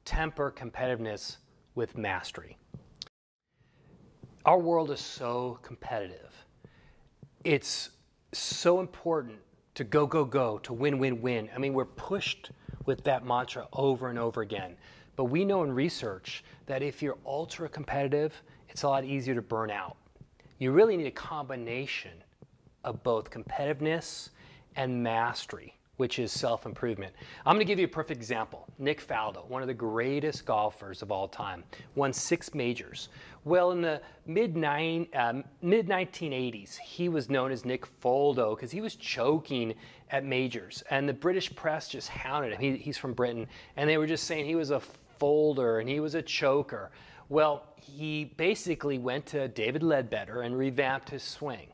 temper competitiveness with mastery. Our world is so competitive. It's so important to go, go, go, to win, win, win. I mean, we're pushed with that mantra over and over again. But we know in research that if you're ultra competitive, it's a lot easier to burn out. You really need a combination of both competitiveness and mastery, which is self-improvement. I'm going to give you a perfect example. Nick Faldo, one of the greatest golfers of all time, won 6 majors. Well, in the mid-1980s, he was known as Nick Faldo because he was choking at majors. And the British press just hounded him. He's from Britain. And they were just saying he was a folder and he was a choker. Well, he basically went to David Ledbetter and revamped his swing.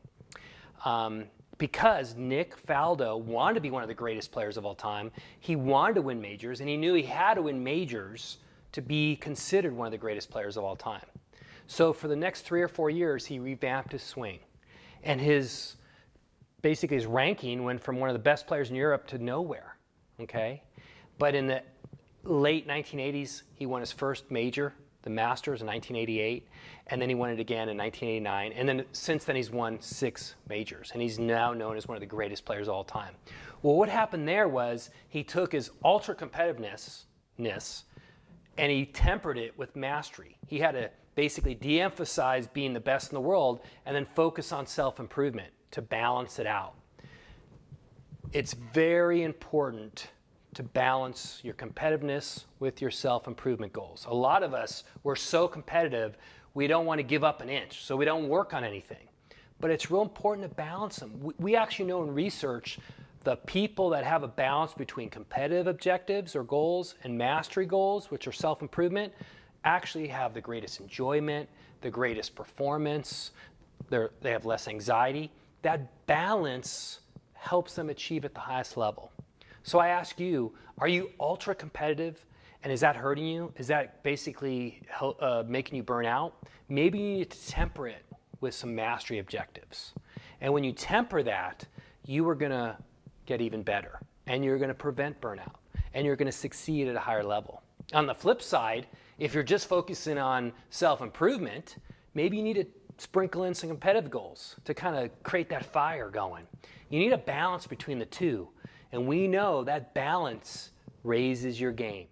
Because Nick Faldo wanted to be one of the greatest players of all time, he wanted to win majors, and he knew he had to win majors to be considered one of the greatest players of all time. So for the next 3 or 4 years, he revamped his swing. And basically his ranking went from one of the best players in Europe to nowhere, okay? But in the late 1980s, he won his first major, the Masters, in 1988, and then he won it again in 1989, and then since then he's won 6 majors, and he's now known as one of the greatest players of all time. Well, what happened there was he took his ultra competitiveness and he tempered it with mastery. He had to basically de-emphasize being the best in the world and then focus on self-improvement to balance it out. It's very important to balance your competitiveness with your self-improvement goals. A lot of us, we're so competitive, we don't want to give up an inch, so we don't work on anything. But it's real important to balance them. We actually know in research, the people that have a balance between competitive objectives or goals and mastery goals, which are self-improvement, actually have the greatest enjoyment, the greatest performance, they have less anxiety. That balance helps them achieve at the highest level. So I ask you, are you ultra competitive, and is that hurting you? Is that basically making you burn out? Maybe you need to temper it with some mastery objectives. And when you temper that, you are going to get even better, and you're going to prevent burnout, and you're going to succeed at a higher level. On the flip side, if you're just focusing on self-improvement, maybe you need to sprinkle in some competitive goals to kind of create that fire going. You need a balance between the two. And we know that balance raises your game.